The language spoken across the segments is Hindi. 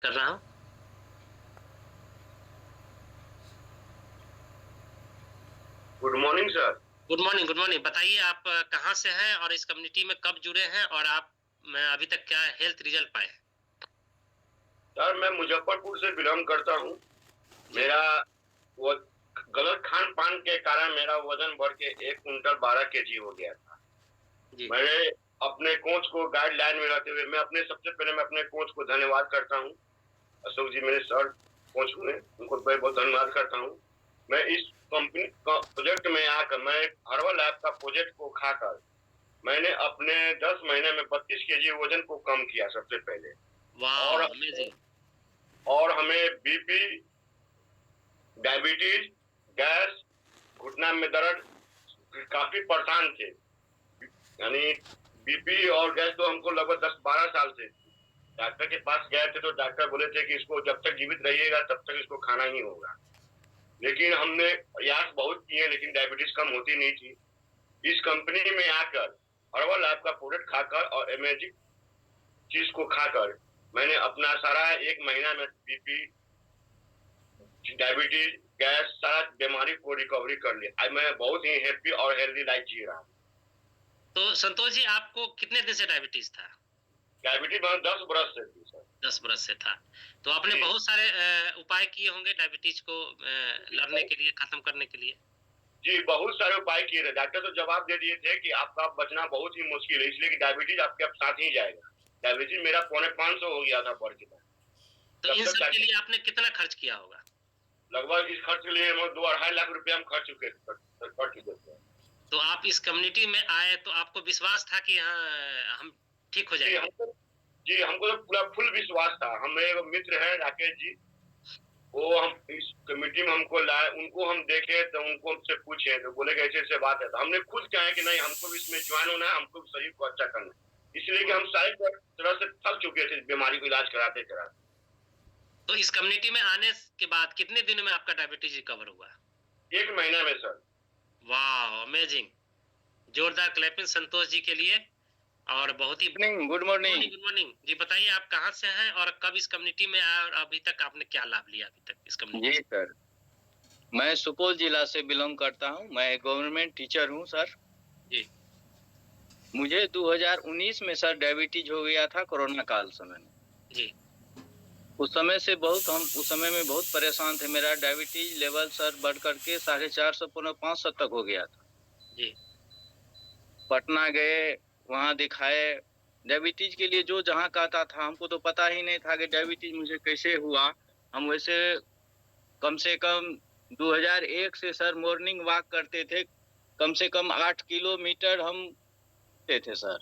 कर रहा हूँ। Good morning sir. Good morning, good morning. बताइए आप कहाँ से हैं और इस कम्युनिटी में कब जुड़े हैं और आप अभी तक क्या हेल्थ रिजल्ट पाए हैं? सर मैं मुजफ्फरपुर से बिलोंग करता हूँ। जी, मेरा वो गलत खान पान के कारण मेरा वजन बढ़ के 1 कुंटल 12 केजी हो गया था। जी, मैंने अपने कोच को गाइडलाइन में रहते हुए सबसे पहले मैं अपने कोच को धन्यवाद करता हूँ। अशोक जी मेरे सर कोच हुए, उनको मैं बहुत धन्यवाद करता हूँ। मैं इस कंपनी का प्रोजेक्ट में आकर मैं हर्बल लैब का प्रोजेक्ट को खाकर मैंने अपने 10 महीने में 32 केजी वजन को कम किया सबसे पहले। और वाओ! अमेज़िंग। और हमें बीपी, डायबिटीज, गैस, घुटना में दर्द, काफी परेशान थे। यानी बीपी और गैस तो हमको लगभग 10-12 साल से थी। डॉक्टर के पास गए थे तो डॉक्टर बोले थे कि इसको जब तक जीवित रहिएगा तब तक इसको खाना ही होगा। लेकिन हमने प्रयास बहुत किए लेकिन डायबिटीज कम होती नहीं थी। इस कंपनी में आकर हर्बल लैब का प्रोडक्ट खाकर और अमेजिंग चीज को खाकर मैंने अपना सारा 1 महीना में बीपी, डायबिटीज, गैस सारा बीमारी को रिकवरी कर लिया। आज मैं बहुत ही हैप्पी और हेल्दी लाइफ जी रहा हूँ। तो संतोष जी आपको कितने दिन से डायबिटीज़ था? डायबिटीज मैंने 10 बरस से थी सर। 10 बरस से था। तो आपने जी बहुत सारे उपाय किए होंगे डायबिटीज़ को लड़ने के लिए, खत्म करने के लिए? जी, बहुत सारे उपाय किए थे। डॉक्टर तो जवाब दे दिए थे कि आपका बचना बहुत ही मुश्किल है, इसलिए कि डायबिटीज आपके अब साथ ही जाएगा। डायबिटीज मेरा पौने 500 हो गया था बढ़ के। तो तब इन तक सब के लिए आपने कितना खर्च किया होगा? लगभग इस खर्च के लिए हम 2-2.5 लाख रुपए हम खर्च चुके कर चुके थे। तो आप इस कम्युनिटी में आए तो आपको विश्वास था कि हाँ, हम ठीक हो जी जाएँगे? हमको जी हमको तो पूरा फुल विश्वास था। हम मेरे एक मित्र हैं राकेश जी, वो हम इस कमेटी में हमको लाए, उनको हम देखे तो उनको हमसे पूछे तो बोले कि ऐसे-ऐसे बात है। तो हमने खुद कहा कि नहीं हमको भी इसमें जॉइन होना है, हमको शरीर को अच्छा करना है। इसलिए कि वाह! हम सारी तरह से थक चुके थे बीमारी को इलाज कराते-कराते। तो इस कम्युनिटी में आने के बाद कितने दिनों में आपका डायबिटीज रिकवर हुआ? 1 महीना में सर। वाह अमेजिंग। जोरदार क्लैपिंग संतोष जी के लिए। और बहुत ही morning, good good morning, morning. Good morning जी। बताइए आप कहाँ से हैं और कब इस कम्युनिटी में आए और अभी तक आपने क्या लाभ लिया अभी तक इस जी कम्युनिटी से? सर, मैं सुपौल जिला से बिलॉन्ग करता हूँ। मैं एक गवर्नमेंट टीचर हूँ सर। जी, मुझे 2019 में सर डायबिटीज हो गया था कोरोना काल समय में। जी, उस समय में बहुत परेशान थे। मेरा डायबिटीज लेवल सर बढ़ कर के 450 पौने 500 तक हो गया था। जी, पटना गए, वहाँ दिखाए। डायबिटीज के लिए जो जहाँ कहता था हमको तो पता ही नहीं था कि डायबिटीज मुझे कैसे हुआ। हम वैसे कम से कम 2001 से सर मॉर्निंग वॉक करते थे। कम से कम 8 किलोमीटर हम थे सर।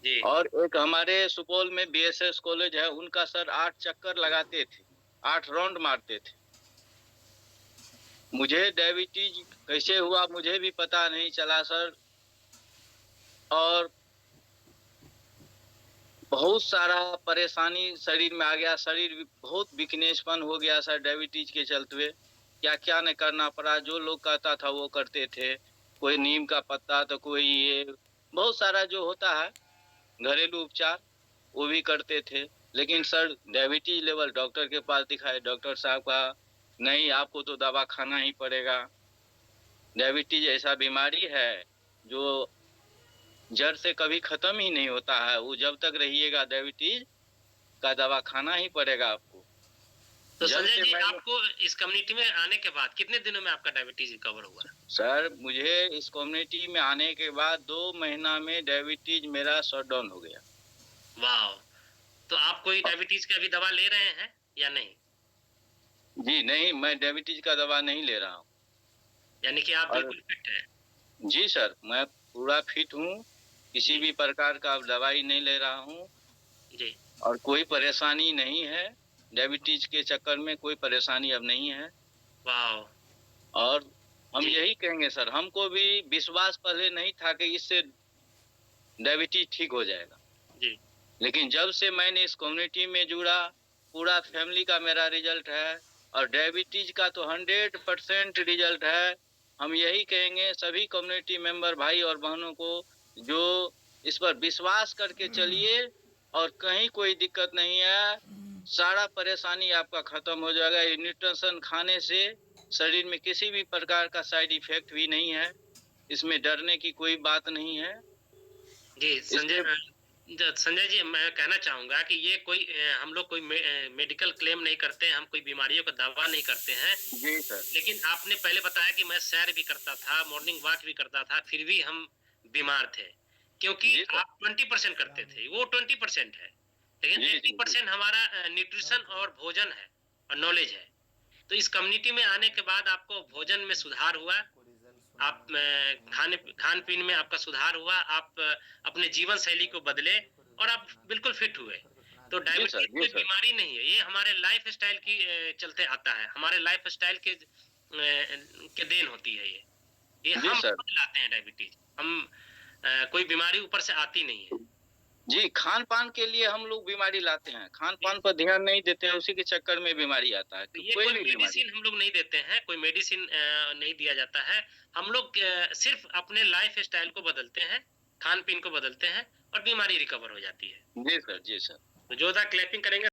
जी, और एक हमारे सुपौल में बीएसएस कॉलेज है, उनका सर 8 चक्कर लगाते थे, 8 राउंड मारते थे। मुझे डायबिटीज कैसे हुआ मुझे भी पता नहीं चला सर। और बहुत सारा परेशानी शरीर में आ गया। शरीर बहुत वीकनेसपन हो गया सर डायबिटीज के चलते। क्या-क्या नहीं करना पड़ा। जो लोग कहता था वो करते थे। कोई नीम का पत्ता तो कोई ये बहुत सारा जो होता है घरेलू उपचार वो भी करते थे। लेकिन सर डायबिटीज लेवल डॉक्टर के पास दिखाए, डॉक्टर साहब कहा नहीं आपको तो दवा खाना ही पड़ेगा। डायबिटीज ऐसा बीमारी है जो जड़ से कभी खत्म ही नहीं होता है। वो जब तक रहिएगा डायबिटीज का दवा खाना ही पड़ेगा आपको। तो जब संजय से जी मैंने आपको इस कम्युनिटी में आने के बाद कितने दिनों में आपका डायबिटीज रिकवर हुआ? सर मुझे इस कम्युनिटी में आने के बाद 2 महीना में डायबिटीज मेरा शट डाउन हो गया। वाह! तो आप कोई डायबिटीज की अभी दवा ले रहे हैं या नहीं? जी नहीं, मैं डायबिटीज का दवा नहीं ले रहा हूँ। यानी कि आप और बिल्कुल फिट हैं? जी सर, मैं पूरा फिट हूँ। किसी जी, भी प्रकार का अब दवाई नहीं ले रहा हूँ जी, और कोई परेशानी नहीं है। डायबिटीज के चक्कर में कोई परेशानी अब नहीं है। वाह! और हम जी, यही कहेंगे सर, हमको भी विश्वास पहले नहीं था कि इससे डायबिटीज ठीक हो जाएगा। जी, लेकिन जब से मैंने इस कम्युनिटी में जुड़ा, पूरा फैमिली का मेरा रिजल्ट है और डायबिटीज का तो 100% रिजल्ट है। हम यही कहेंगे सभी कम्युनिटी मेंबर भाई और बहनों को जो इस पर विश्वास करके चलिए और कहीं कोई दिक्कत नहीं है। सारा परेशानी आपका खत्म हो जाएगा। ये न्यूट्रिशन खाने से शरीर में किसी भी प्रकार का साइड इफेक्ट भी नहीं है, इसमें डरने की कोई बात नहीं है। जी, इसमें संजय जी, मैं कहना चाहूँगा कि ये कोई हम लोग कोई मेडिकल क्लेम नहीं करते हैं, हम कोई बीमारियों का दावा नहीं करते हैं। जी सर। लेकिन आपने पहले बताया कि मैं सैर भी करता था, मॉर्निंग वॉक भी करता था, फिर भी हम बीमार थे। क्योंकि जी सर। आप 20% करते थे, वो 20% है। लेकिन जी, जी, 80% हमारा न्यूट्रिशन और भोजन है और नॉलेज है। तो इस कम्युनिटी में आने के बाद आपको भोजन में सुधार हुआ, आप खान-पीन में आपका सुधार हुआ, आप अपने जीवन शैली को बदले और आप बिल्कुल फिट हुए। तो जी सर, डायबिटीज़ जी कोई सर। बीमारी नहीं है, ये हमारे लाइफ़स्टाइल की चलते आता है। हमारे लाइफ़स्टाइल के देन होती है ये। ये जी हम सर। खुद लाते हैं डायबिटीज़। हम कोई बीमारी ऊपर से आती नहीं है। जी, खान-पान के लिए हम लोग बीमारी लाते हैं, खान-पान पर ध्यान नहीं देते हैं, उसी के चक्कर में बीमारी आता है, तो ये कोई कोई भी बीमारी। मेडिसिन हम लोग नहीं देते हैं, कोई मेडिसिन नहीं दिया जाता है। हम लोग सिर्फ़ अपने लाइफ़स्टाइल को बदलते हैं, खान-पीन को बदलते हैं और बीमारी रिकवर हो जाती है। जी सर, जी सर। तो जोरदार क्लैपिंग करेंगे